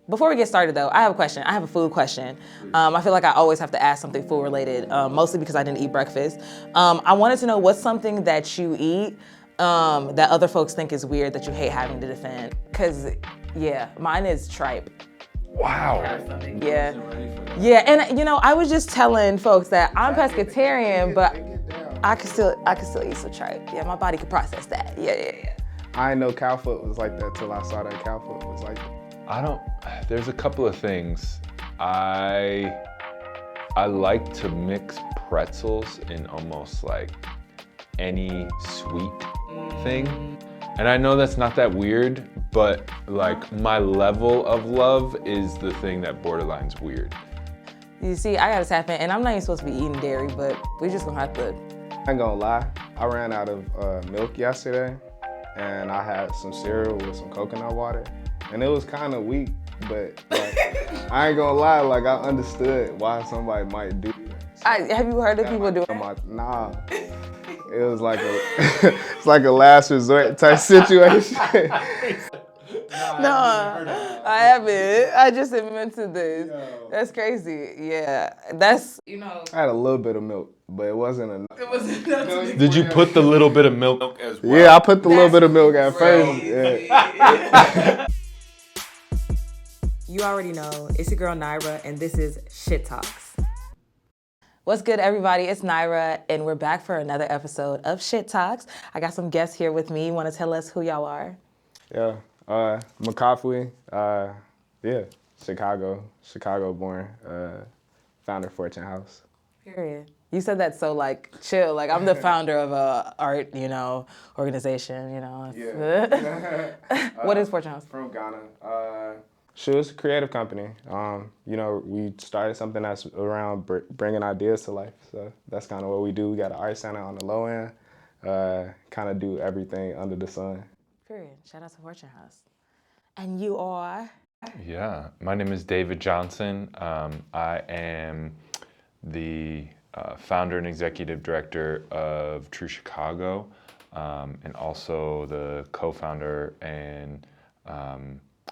Before we get started though, I have a question. I have a food question. I feel like I always have to ask something food related, mostly because I didn't eat breakfast. I wanted to know what's something that you eat that other folks think is weird that you hate having to defend. Cause yeah, mine is tripe. Wow. Yeah. Yeah, and you know, I was just telling folks that I'm pescatarian, but I can still eat some tripe. Yeah, my body can process that. Yeah. I didn't know cow foot was like that till I saw that cow foot was like that. There's a couple of things. I like to mix pretzels in almost like any sweet thing. And I know that's not that weird, but like my level of love is the thing that borderline's weird. You see, I gotta tap in, and I'm not even supposed to be eating dairy, but we just gonna have to. I ain't gonna lie, I ran out of milk yesterday and I had some cereal with some coconut water and it was kind of weak, but like, I ain't gonna lie, like I understood why somebody might do that. Have you heard of people doing that? Nah, it was like it's like a last resort type situation. No, I haven't. I just invented this. That's crazy. Yeah, that's, you know. I had a little bit of milk, but it wasn't enough. It wasn't enough. Did you put the little bit of milk as well? Yeah, I put the little bit of milk at first. Yeah. You already know, it's your girl Naira, and this is Shit Talks. What's good, everybody? It's Naira, and we're back for another episode of Shit Talks. I got some guests here with me. You want to tell us who y'all are? Yeah, Makafui, Chicago born, founder of Fourtune House. Period. You said that so like chill, like I'm the founder of a art, organization, Yeah. What is Fourtune House? From Ghana. It's a creative company. We started something that's around bringing ideas to life. So that's kind of what we do. We got an art center on the low end, kind of do everything under the sun. Period. Shout out to Fourtune House. And you are? Yeah, my name is David Johnson. I am the founder and executive director of True Chicago, and also the co-founder and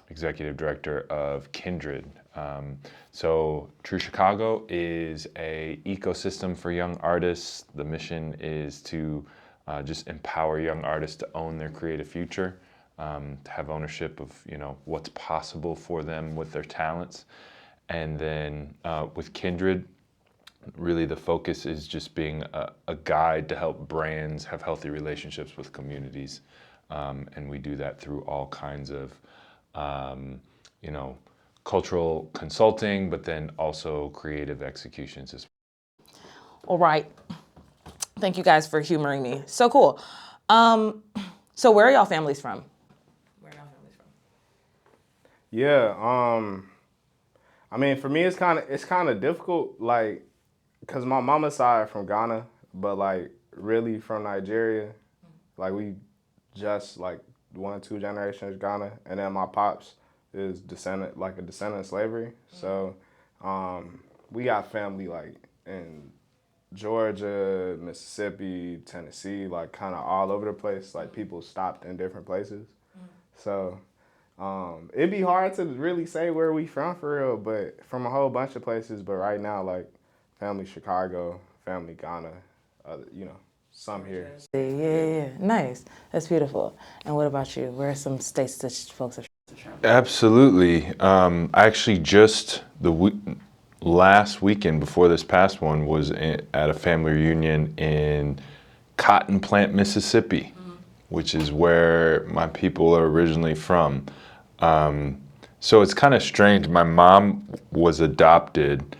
executive director of Kindred. So True Chicago is a ecosystem for young artists. The mission is to just empower young artists to own their creative future, to have ownership of what's possible for them with their talents. And then with Kindred, really the focus is just being a guide to help brands have healthy relationships with communities. And we do that through all kinds of cultural consulting, but then also creative executions as well. All right. Thank you guys for humoring me. So cool. So where are y'all families from? Yeah, I mean, for me, it's kind of difficult, like, cause my mama's side from Ghana, but like really from Nigeria, like we just like 1 or 2 generations Ghana, and then my pops is a descendant of slavery. So we got family like in Georgia, Mississippi, Tennessee, like kind of all over the place. Like people stopped in different places. So it'd be hard to really say where we from for real, but from a whole bunch of places. But right now, like family Chicago, family Ghana, some here. Yeah. Nice. That's beautiful. And what about you? Where are some states that folks are from? Absolutely. I actually just last weekend before this past one was at a family reunion in Cotton Plant, Mississippi, which is where my people are originally from. So it's kind of strange. My mom was adopted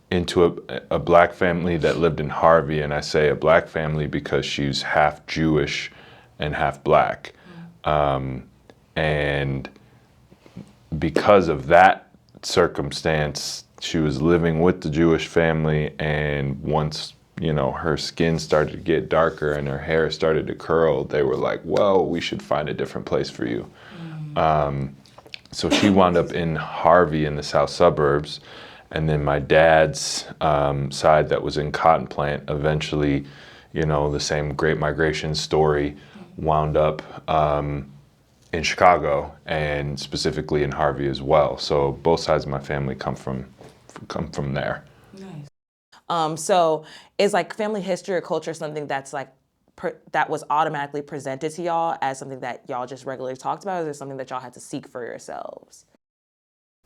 into a black family that lived in Harvey, and I say a black family because she's half Jewish and half black. And because of that circumstance, she was living with the Jewish family, and once her skin started to get darker and her hair started to curl, they were like, well, we should find a different place for you. So she wound up in Harvey in the south suburbs, and then my dad's side that was in Cotton Plant, eventually, the same Great Migration story, wound up in Chicago, and specifically in Harvey as well. So both sides of my family come from there. Nice. So is like family history or culture something that's like that was automatically presented to y'all as something that y'all just regularly talked about, or is it something that y'all had to seek for yourselves?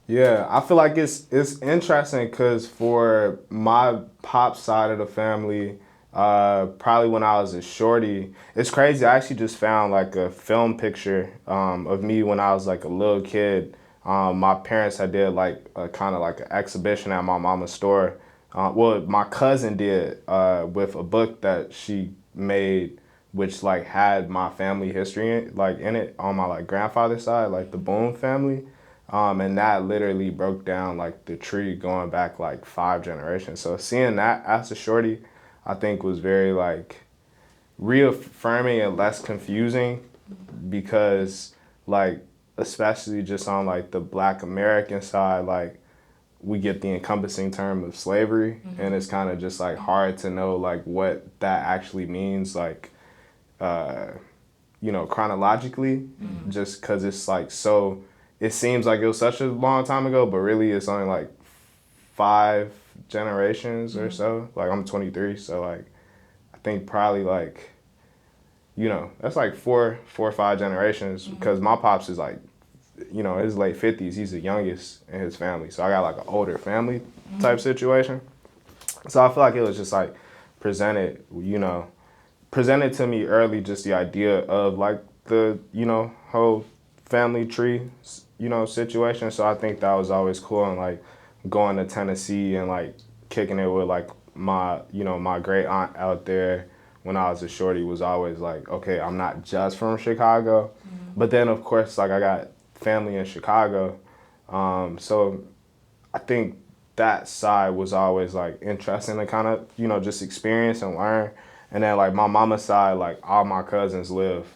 Yeah, I feel like it's interesting because for my pop side of the family, probably when I was a shorty, it's crazy. I actually just found like a film picture of me when I was like a little kid. My parents had did like a kind of like an exhibition at my mama's store. Well, my cousin did with a book that she made, which like had my family history like in it on my like grandfather's side, like the Boone family. And that literally broke down like the tree going back like 5 generations. So seeing that as a shorty, I think was very like reaffirming and less confusing because like, especially just on like the Black American side, like we get the encompassing term of slavery, and it's kind of just like hard to know like what that actually means, like, chronologically, just because it's like so, it seems like it was such a long time ago, but really it's only like 5 generations or so. Like I'm 23, so like I think probably like, that's like four or 5 generations because my pops is like, his late 50s. He's the youngest in his family. So I got like an older family type situation. So I feel like it was just like presented to me early, just the idea of like the, whole family tree, situation. So I think that was always cool. And like going to Tennessee and like kicking it with like my great aunt out there when I was a shorty was always like, okay, I'm not just from Chicago. But then of course, like I got family in Chicago. So I think that side was always like interesting to kind of, just experience and learn. And then like my mama's side, like all my cousins live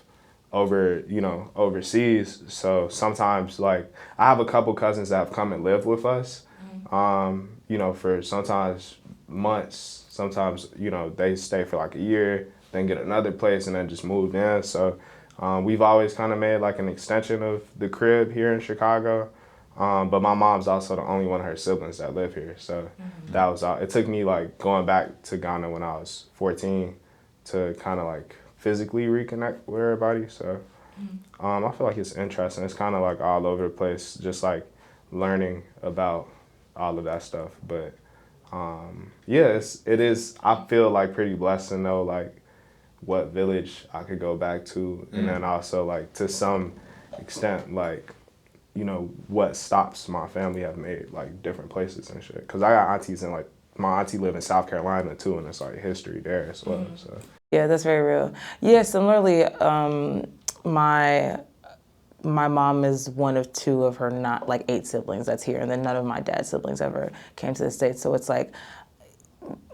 overseas. So sometimes like I have a couple cousins that have come and lived with us, for sometimes months. Sometimes, they stay for like a year, then get another place and then just move in. So we've always kind of made like an extension of the crib here in Chicago. But my mom's also the only one of her siblings that live here. So that was all. It took me like going back to Ghana when I was 14 to kind of like physically reconnect with everybody. So I feel like it's interesting. It's kind of like all over the place, just like learning about all of that stuff. But yeah, it is. I feel like pretty blessed to know like what village I could go back to, and then also like to some extent like, what stops my family have made like different places and shit. Cause I got aunties in like my auntie live in South Carolina too, and it's like history there as well. So Yeah, that's very real. Yeah, similarly, my mom is one of 2 of her not like 8 siblings that's here, and then none of my dad's siblings ever came to the States. So it's like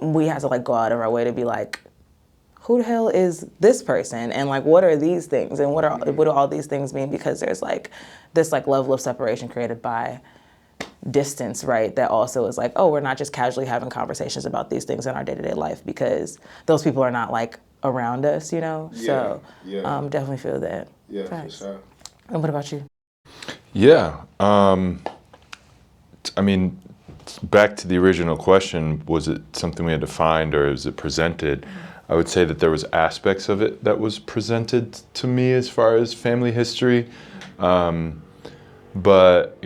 we had to like go out of our way to be like, who the hell is this person, and like what are these things, and what do all these things mean? Because there's like this like level of separation created by distance, right? That also is like, oh, we're not just casually having conversations about these things in our day-to-day life because those people are not like around us, So definitely feel that. yeah, Facts. for sure. And what about you? Yeah. I mean, back to the original question, was it something we had to find or is it presented? I would say that there was aspects of it that was presented to me as far as family history. But,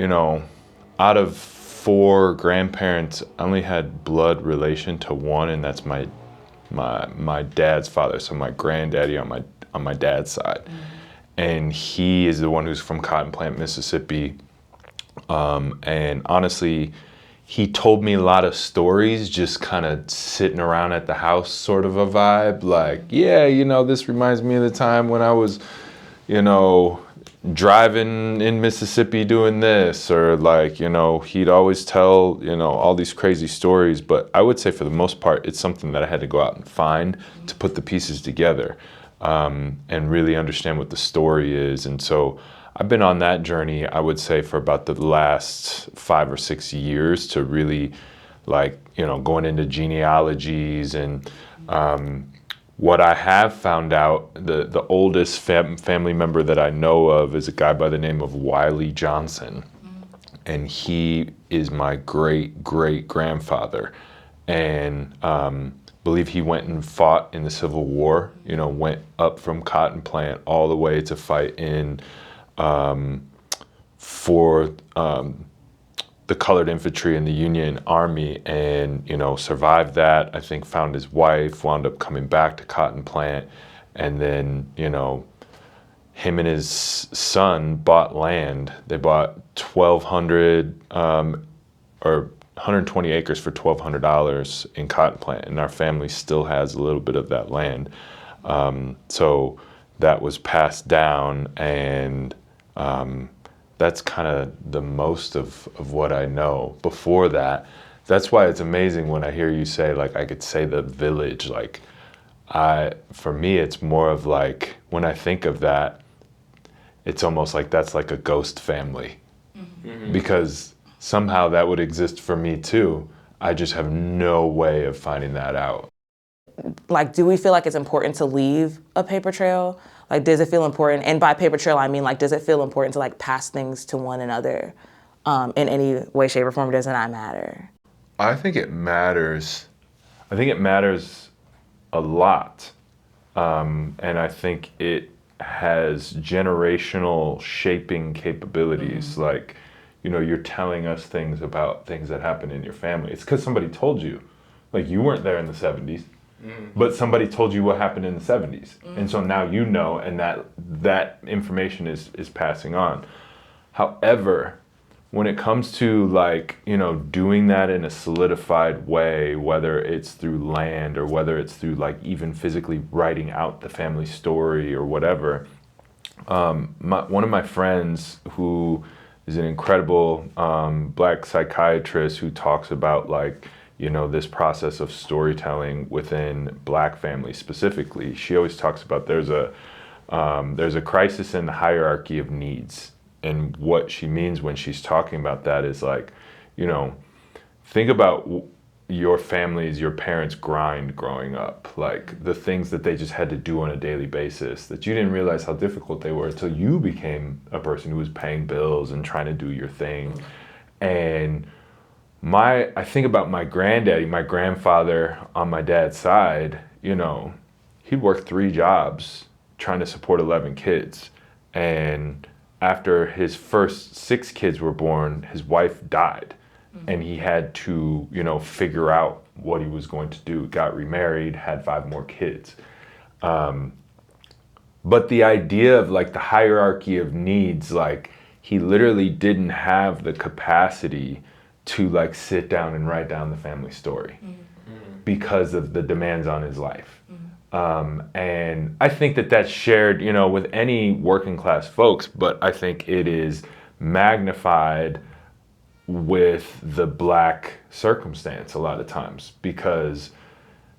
out of 4 grandparents, I only had blood relation to 1, and that's my dad's father, so my granddaddy on my dad's side. And he is the one who's from Cotton Plant, Mississippi. And honestly, he told me a lot of stories just kind of sitting around at the house, sort of a vibe. Like, yeah, this reminds me of the time when I was, driving in Mississippi doing this, or like, he'd always tell, all these crazy stories. But I would say for the most part, it's something that I had to go out and find to put the pieces together, and really understand what the story is. And so I've been on that journey, I would say, for about the last 5 or 6 years to really like, going into genealogies and What I have found out, the oldest family member that I know of is a guy by the name of Wiley Johnson. And he is my great-great-grandfather. And believe he went and fought in the Civil War, went up from cotton plant all the way to fight in for the colored infantry in the Union Army, and survived that. I think found his wife, wound up coming back to cotton plant, and then him and his son bought land. They bought 1,200 or 120 acres for $1,200 in cotton plant, and our family still has a little bit of that land. So that was passed down, and that's kind of the most of what I know. Before that, that's why it's amazing when I hear you say, like, I could say the village. Like, for me, it's more of like, when I think of that, it's almost like that's like a ghost family. Mm-hmm. Because somehow that would exist for me too. I just have no way of finding that out. Like, do we feel like it's important to leave a paper trail? Like, does it feel important? And by paper trail, I mean, like, does it feel important to, like, pass things to one another in any way, shape, or form? Does it not matter? I think it matters. I think it matters a lot. And I think it has generational shaping capabilities. Mm-hmm. Like, you're telling us things about things that happen in your family. It's because somebody told you. Like, you weren't there in the 70s. Mm-hmm. But somebody told you what happened in the 70s. Mm-hmm. And so now and that information is passing on. However, when it comes to, like, doing that in a solidified way, whether it's through land or whether it's through, like, even physically writing out the family story or whatever, one of my friends who is an incredible Black psychiatrist who talks about, like, this process of storytelling within Black families specifically, she always talks about there's a crisis in the hierarchy of needs. And what she means when she's talking about that is, like, think about your parents' grind growing up, like the things that they just had to do on a daily basis that you didn't realize how difficult they were until you became a person who was paying bills and trying to do your thing. And I think about my granddaddy, my grandfather on my dad's side, he'd work 3 jobs trying to support 11 kids. And after his first 6 kids were born, his wife died. Mm-hmm. And he had to, figure out what he was going to do. Got remarried, had 5 more kids. But the idea of, like, the hierarchy of needs, like, he literally didn't have the capacity to, like, sit down and write down the family story. Mm-hmm. Because of the demands on his life. Mm-hmm. And I think that that's shared, with any working class folks, but I think it is magnified with the Black circumstance a lot of times, because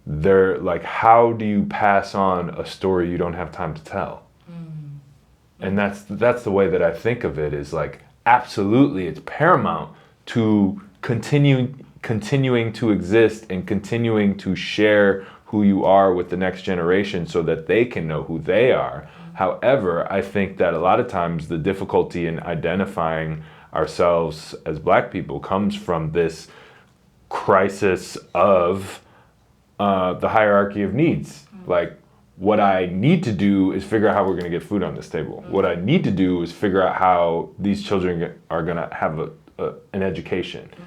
they're like, how do you pass on a story you don't have time to tell? Mm-hmm. And that's the way that I think of it, is like, absolutely, it's paramount to continuing to exist and continuing to share who you are with the next generation so that they can know who they are. Mm-hmm. However, I think that a lot of times the difficulty in identifying ourselves as Black people comes from this crisis of the hierarchy of needs. Mm-hmm. Like, what I need to do is figure out how we're going to get food on this table. Mm-hmm. What I need to do is figure out how these children are going to have an education. Mm-hmm.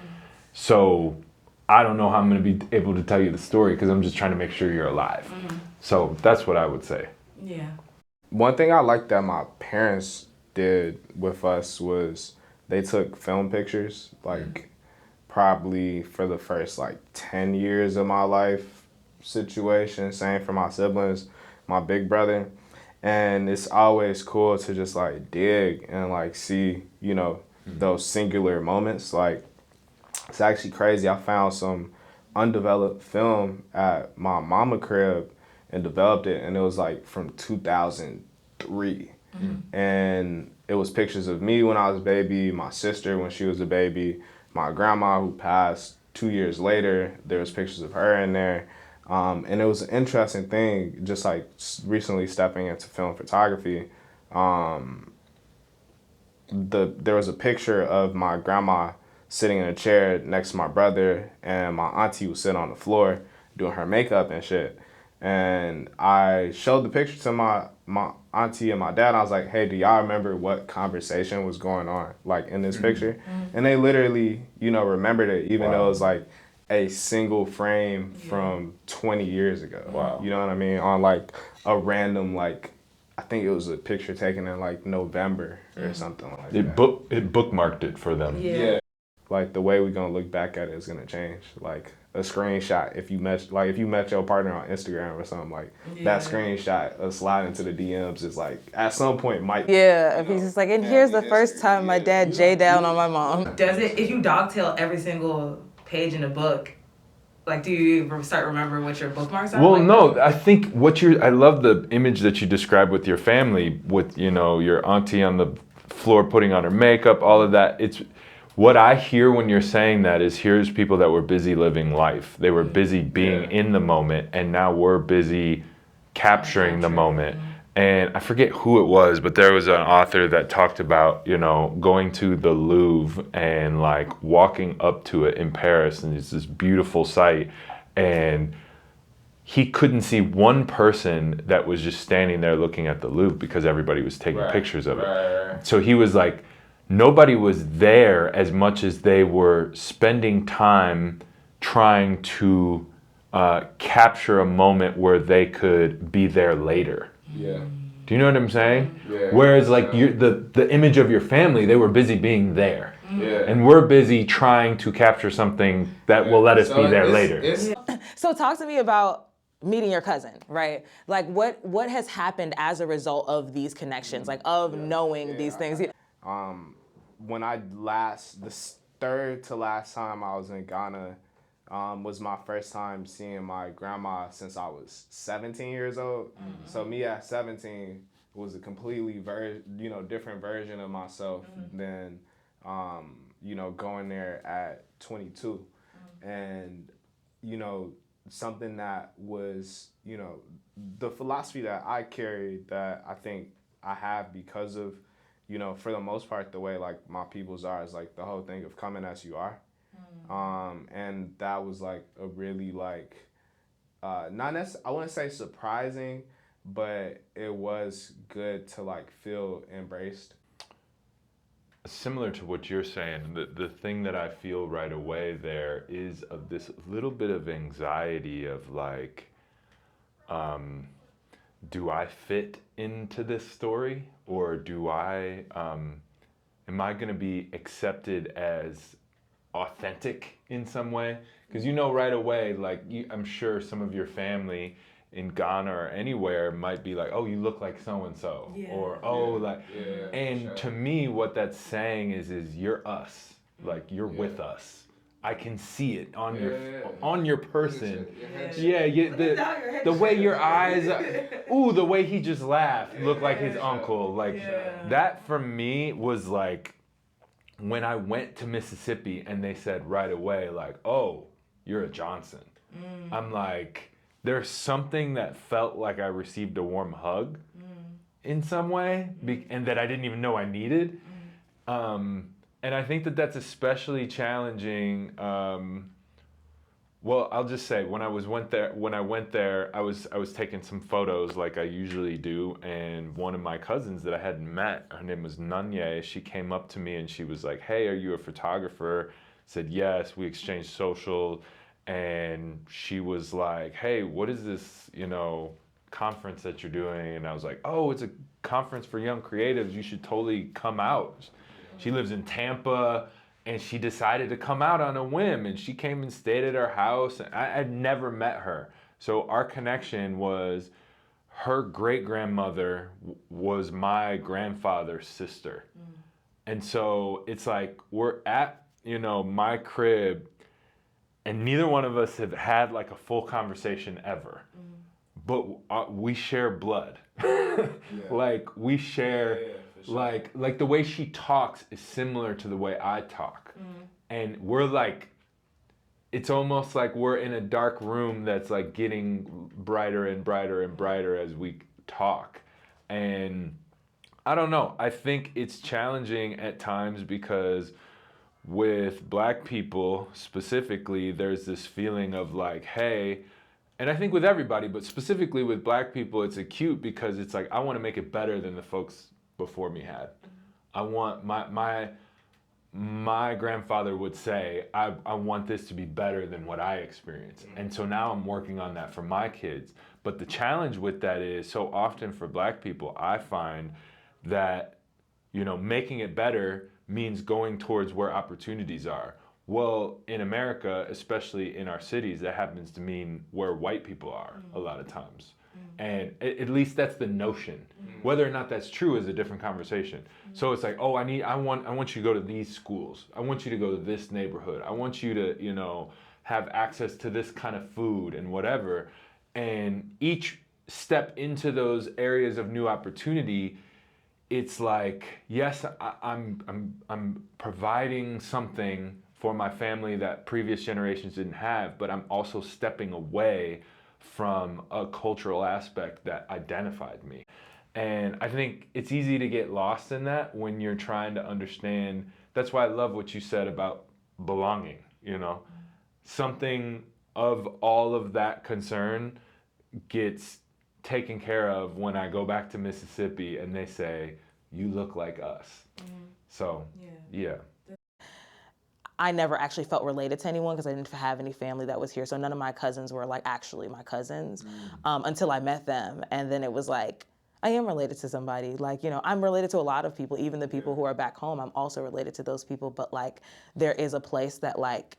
So I don't know how I'm going to be able to tell you the story because I'm just trying to make sure you're alive. Mm-hmm. So that's what I would say. Yeah. One thing I like that my parents did with us was they took film pictures, like, probably for the first, like, 10 years of my life situation. Same for my siblings, my big brother. And it's always cool to just, like, dig and, like, see, those singular moments. Like, it's actually crazy. I found some undeveloped film at my mama crib and developed it, and it was, like, from 2003. Mm-hmm. And it was pictures of me when I was a baby, my sister when she was a baby, my grandma who passed 2 years later. There was pictures of her in there. And it was an interesting thing, just like recently stepping into film photography. There was a picture of my grandma sitting in a chair next to my brother, and my auntie was sitting on the floor doing her makeup and shit. And I showed the picture to my auntie and my dad. I was like, "Hey, do y'all remember what conversation was going on like in this picture?" And they literally, remembered it, even though it was like a single frame from 20 years ago. Wow. You know what I mean? On like a random like, I think it was a picture taken in like November or something like that. It bookmarked it for them. Yeah. Like the way we're gonna look back at it is gonna change. Like a screenshot, if you met your partner on Instagram or something, like that screenshot of sliding to the DMs is like at some point might. Yeah, if he's just like, and here's the first time my dad J down on my mom. Does it, if you dogtail every single page in a book, like, do you start remembering what your bookmarks are? Well, like, no, I think I love the image that you described with your family, with, your auntie on the floor putting on her makeup, all of that. It's what I hear when you're saying that is, here's people that were busy living life. They were busy being in the moment, and now we're busy capturing the moment. And I forget who it was, but there was an author that talked about, going to the Louvre and like walking up to it in Paris, and it's this beautiful sight, and he couldn't see one person that was just standing there looking at the Louvre because everybody was taking pictures of it. So he was like, nobody was there as much as they were spending time trying to capture a moment where they could be there later. Yeah. Do you know what I'm saying? Yeah. Whereas like the image of your family, they were busy being there. Yeah. And we're busy trying to capture something that will let us be there later. So talk to me about meeting your cousin, right? Like what has happened as a result of these connections, like of knowing these things? When the third to last time I was in Ghana, was my first time seeing my grandma since I was 17 years old. So me at 17 was a completely different version of myself than going there at 22. And something that was the philosophy that I carried, that I think I have because of for the most part the way like my peoples are, is like the whole thing of coming as you are. And that was like a really like I wouldn't say surprising, but it was good to like feel embraced. Similar to what you're saying, the thing that I feel right away there is of this little bit of anxiety of like, do I fit into this story, or am I going to be accepted as authentic in some way? Because right away, like I'm sure some of your family in Ghana or anywhere might be like, oh, you look like so and so, or to me, what that's saying is you're us, like you're with us. I can see it on your person. The way your eyes, the way he just laughed, looked like his uncle. Like that for me was like, when I went to Mississippi and they said right away, like, oh, you're a Johnson. I'm like, there's something that felt like I received a warm hug in some way, and that I didn't even know I needed. And I think that that's especially challenging. Well, I'll just say when I went there, I was taking some photos like I usually do, and one of my cousins that I hadn't met, her name was Nanye, she came up to me and she was like, "Hey, are you a photographer?" I said, "Yes." We exchanged social, and she was like, "Hey, what is this, conference that you're doing?" And I was like, "Oh, it's a conference for young creatives. You should totally come out." She lives in Tampa, and she decided to come out on a whim, and she came and stayed at our house. I'd never met her. So our connection was, her great-grandmother was my grandfather's sister. And so it's like we're at, my crib, and neither one of us have had like a full conversation ever. But we share blood. Like we share... Sure. Like the way she talks is similar to the way I talk. And we're like it's almost like we're in a dark room that's like getting brighter and brighter and brighter as we talk. And I don't know. I think it's challenging at times because with black people specifically, there's this feeling of like, hey, and I think with everybody, but specifically with black people, it's acute because it's like, I want to make it better than the folks before me had. I want my grandfather would say, I want this to be better than what I experienced. And so now I'm working on that for my kids. But the challenge with that is so often for black people, I find that, making it better means going towards where opportunities are. Well, in America, especially in our cities, that happens to mean where white people are a lot of times. And at least that's the notion. Whether or not that's true is a different conversation. So it's like, oh, I want you to go to these schools. I want you to go to this neighborhood. I want you to, have access to this kind of food and whatever. And each step into those areas of new opportunity, it's like, yes, I'm providing something for my family that previous generations didn't have, but I'm also stepping away from a cultural aspect that identified me. And I think it's easy to get lost in that when you're trying to understand. That's why I love what you said about belonging, Something of all of that concern gets taken care of when I go back to Mississippi and they say, you look like us. So, yeah. I never actually felt related to anyone because I didn't have any family that was here. So none of my cousins were like actually my cousins until I met them. And then it was like, I am related to somebody. Like, I'm related to a lot of people, even the people who are back home. I'm also related to those people. But like, there is a place that like,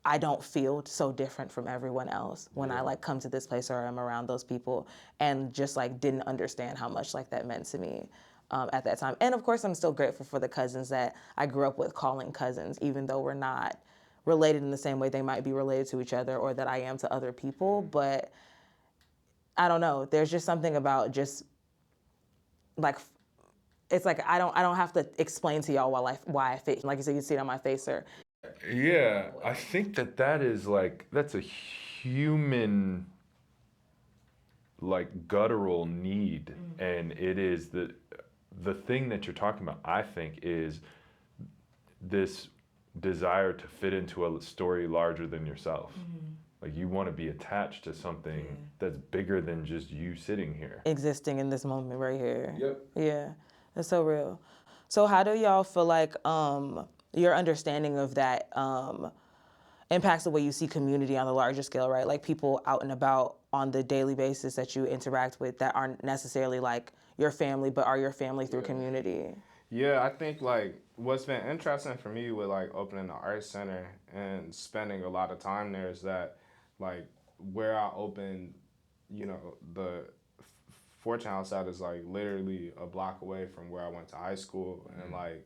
I don't feel so different from everyone else when I like come to this place or I'm around those people, and just like didn't understand how much like that meant to me at that time. And of course, I'm still grateful for the cousins that I grew up with calling cousins, even though we're not related in the same way they might be related to each other or that I am to other people. But I don't know. There's just something about just like, it's like I don't have to explain to y'all why I fit. Like you said, you see it on my face or. Yeah, I think that is like, that's a human, like, guttural need. And it is the thing that you're talking about, I think, is this desire to fit into a story larger than yourself. Like, you want to be attached to something that's bigger than just you sitting here. Existing in this moment right here. Yep. Yeah, that's so real. So how do y'all feel like your understanding of that impacts the way you see community on a larger scale, right? Like people out and about on the daily basis that you interact with that aren't necessarily like your family, but are your family through community? Yeah, I think like what's been interesting for me with like opening the art center and spending a lot of time there is that like where I opened, the Fourtune House at is like literally a block away from where I went to high school and like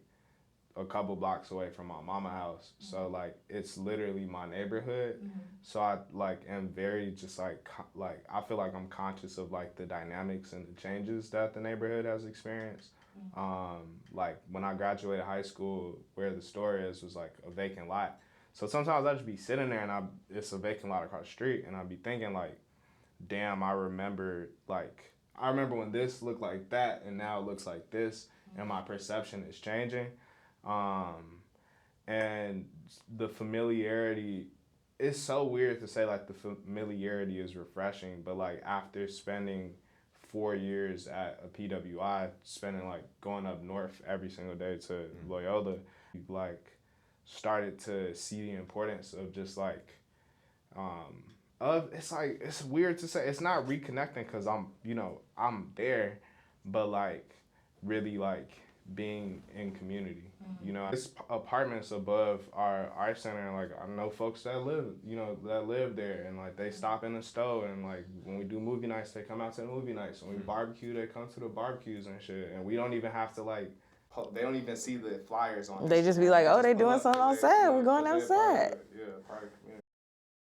a couple blocks away from my mama house. So like it's literally my neighborhood. So I like am very just like I feel like I'm conscious of like the dynamics and the changes that the neighborhood has experienced. Like when I graduated high school, where the store is was like a vacant lot. So sometimes I just be sitting there and it's a vacant lot across the street and I'd be thinking like, damn, I remember when this looked like that and now it looks like this and my perception is changing. And the familiarity, it's so weird to say like the familiarity is refreshing, but like after spending 4 years at a PWI, spending like going up north every single day to Loyola, like started to see the importance of just like, it's like, it's weird to say, it's not reconnecting because I'm there, but like really like being in community. This apartments above our art center, and like I know folks that live there, and like they stop in the store, and like when we do movie nights, they come out to the movie nights. When we barbecue, they come to the barbecues and shit, and we don't even have to like. They don't even see the flyers on. They just be like, oh, they doing something outside. We're going outside. Part of the community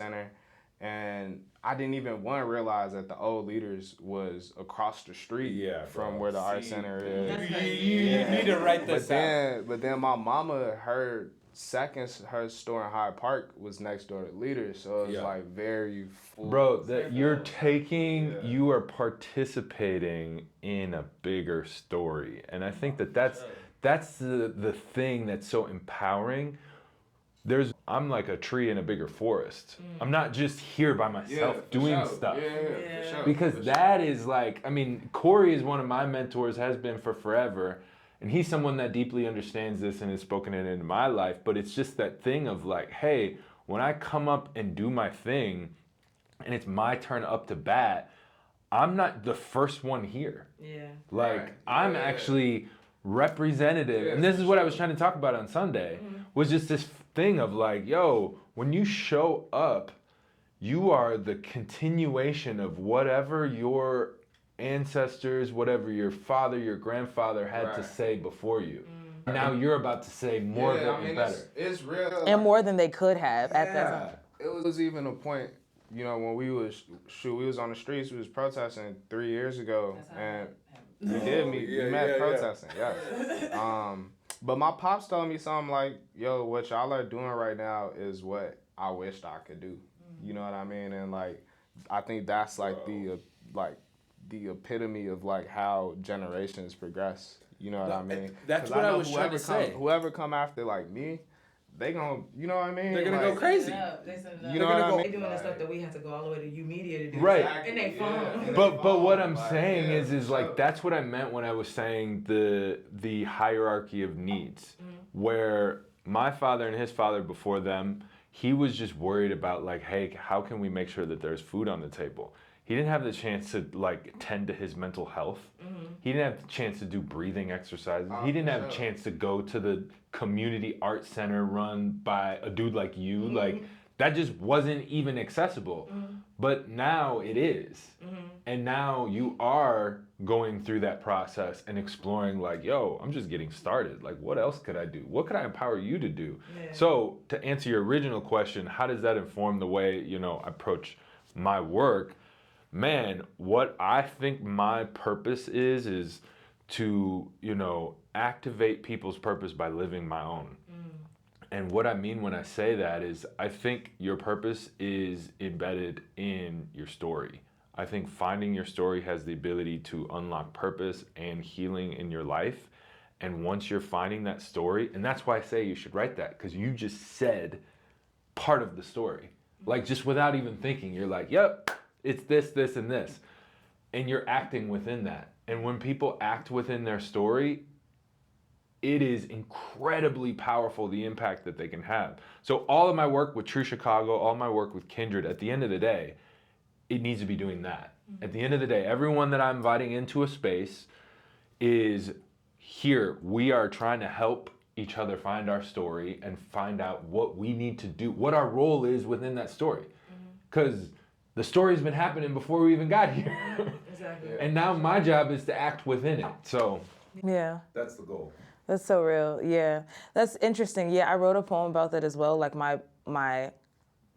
center. And I didn't even realize that the old leaders was across the street from where the art center is. You need to write this out. But then my mama heard second, her store in Hyde Park was next door to Leaders, so it was like very full. Bro, that you are participating in a bigger story, and I think that's the thing that's so empowering. I'm like a tree in a bigger forest. I'm not just here by myself doing stuff. For sure. Because that is like, I mean, Corey is one of my mentors, has been for forever. And he's someone that deeply understands this and has spoken it into my life. But it's just that thing of like, hey, when I come up and do my thing and it's my turn up to bat, I'm not the first one here. Yeah. Like, I'm actually representative. And this is what I was trying to talk about on Sunday, was just this thing of like, yo, when you show up, you are the continuation of whatever your ancestors, whatever your father, your grandfather had to say before you. Now you're about to say more of it and better. It's real. And more than they could have at that time. It was even a point, you know, when we was on the streets, we was protesting 3 years ago, and we met protesting, yes. But my pops told me something like, yo, what y'all are doing right now is what I wished I could do. You know what I mean? And like, I think that's like the epitome of like how generations progress. You know what I mean? That's what I was trying to say. Whoever come after like me, they gonna, you know what I mean? They're gonna go crazy. You know what I mean? They doing the stuff that we have to go all the way to U Media to do. Right. And they phone. But what I'm saying is like that's what I meant when I was saying the hierarchy of needs, where my father and his father before them, he was just worried about like, hey, how can we make sure that there's food on the table? He didn't have the chance to like tend to his mental health. He didn't have the chance to do breathing exercises. He didn't have a chance to go to the community art center run by a dude like you. Like that just wasn't even accessible. But now it is. And now you are going through that process and exploring like, yo, I'm just getting started. Like, what else could I do? What could I empower you to do? Yeah. So to answer your original question, how does that inform the way, you know, I approach my work? Man, what I think my purpose is to, you know, activate people's purpose by living my own. And what I mean when I say that is I think your purpose is embedded in your story. I think finding your story has the ability to unlock purpose and healing in your life. And once you're finding that story, and that's why I say you should write that, because you just said part of the story. Like just without even thinking, you're like, yep, it's this, this, and this. And you're acting within that. And when people act within their story, it is incredibly powerful, the impact that they can have. So all of my work with True Chicago, all my work with Kindred, at the end of the day, it needs to be doing that. At the end of the day, everyone that I'm inviting into a space is here. We are trying to help each other find our story and find out what we need to do, what our role is within that story. Because the story's been happening before we even got here. Exactly. And now my job is to act within it. So yeah, that's the goal. That's so real. Yeah, that's interesting. Yeah, I wrote a poem about that as well. Like my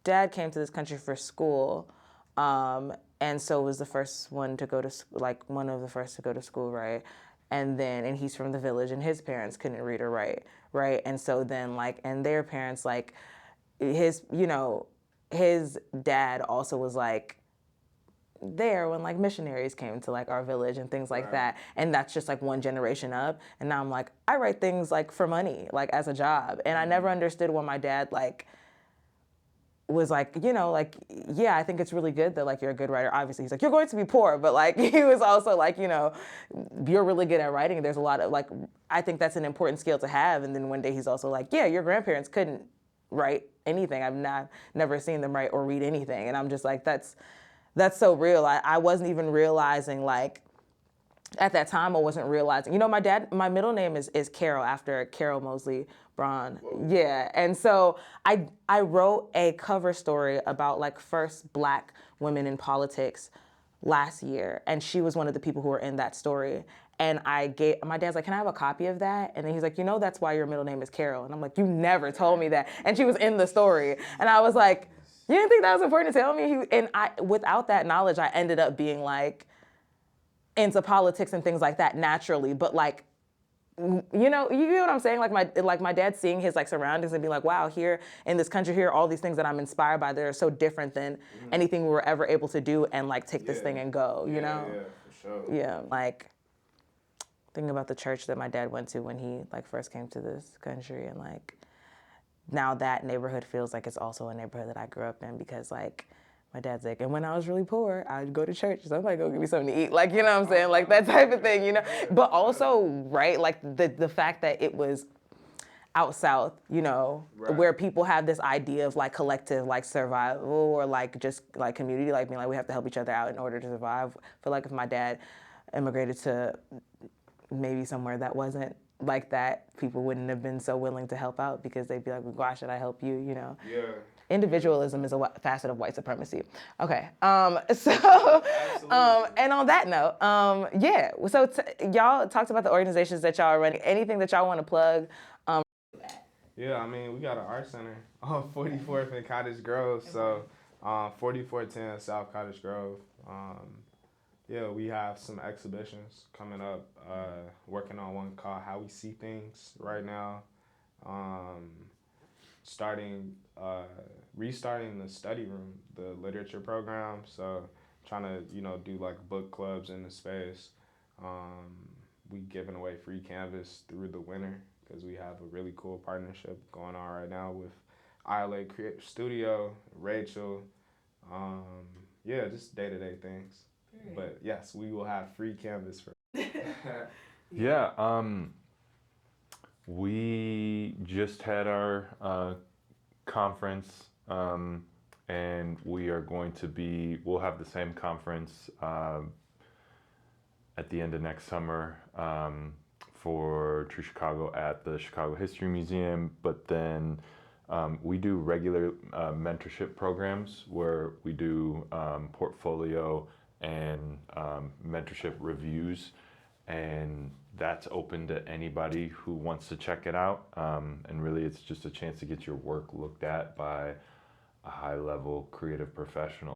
dad came to this country for school, and so was the first one to go to like one of the first to go to school, right? And he's from the village, and his parents couldn't read or write, right? And so then like, and their parents, like his, you know, his dad also was like there when like missionaries came to like our village and things like that. And that's just like one generation up. And now I'm like, I write things like for money, like as a job. And I never understood when my dad like was like, you know, like, yeah, I think it's really good that like you're a good writer. Obviously he's like, you're going to be poor, but like he was also like, you know, you're really good at writing. There's a lot of like, I think that's an important skill to have. And then one day he's also like, yeah, your grandparents couldn't write anything. I've never seen them write or read anything. And I'm just like, that's so real. I wasn't even realizing like, at that time I wasn't realizing, you know, my middle name is Carol after Carol Mosley Braun. Whoa. Yeah. And so I wrote a cover story about like first Black women in politics last year. And she was one of the people who were in that story. And my dad's like, can I have a copy of that? And then he's like, you know, that's why your middle name is Carol. And I'm like, you never told me that. And she was in the story. And I was like, you didn't think that was important to tell me? Without that knowledge, I ended up being like into politics and things like that naturally. But like you know what I'm saying? Like my dad seeing his like surroundings and being like, wow, here in this country, here are all these things that I'm inspired by that are so different than anything we were ever able to do and like take this thing and go, you know? Yeah, for sure. Yeah, like thinking about the church that my dad went to when he like first came to this country, and like now that neighborhood feels like it's also a neighborhood that I grew up in, because like my dad's like, and when I was really poor, I'd go to church. Somebody go give me something to eat. Like, you know what I'm saying? Like that type of thing, you know? But also, right, like the fact that it was out south, you know, where people have this idea of like collective, like survival, or like just like community, like being like, we have to help each other out in order to survive. I feel like if my dad immigrated to maybe somewhere that wasn't like that, people wouldn't have been so willing to help out, because they'd be like, well, why should I help you, you know? Yeah. Individualism is a facet of white supremacy. Okay, and on that note, yeah, so y'all talked about the organizations that y'all are running. Anything that y'all want to plug? Yeah, I mean, we got an art center on 44th and Cottage Grove, so 4410 South Cottage Grove. Yeah, we have some exhibitions coming up, working on one called How We See Things right now. Restarting the study room, the literature program. So trying to, do like book clubs in the space. We giving away free canvas through the winter, because we have a really cool partnership going on right now with ILA Creative Studio, Rachel. Yeah, just day-to-day things. But yes, we will have free canvas for. Yeah, we just had our conference, and we'll have the same conference at the end of next summer for True Chicago at the Chicago History Museum. But then we do regular mentorship programs where we do portfolio and mentorship reviews, and that's open to anybody who wants to check it out. And really, it's just a chance to get your work looked at by a high-level creative professional.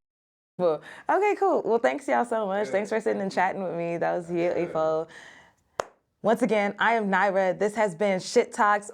Cool. Okay, cool. Well, thanks y'all so much. Thanks for sitting and chatting with me. That was beautiful. Once again, I am Naira. This has been Shit Talks.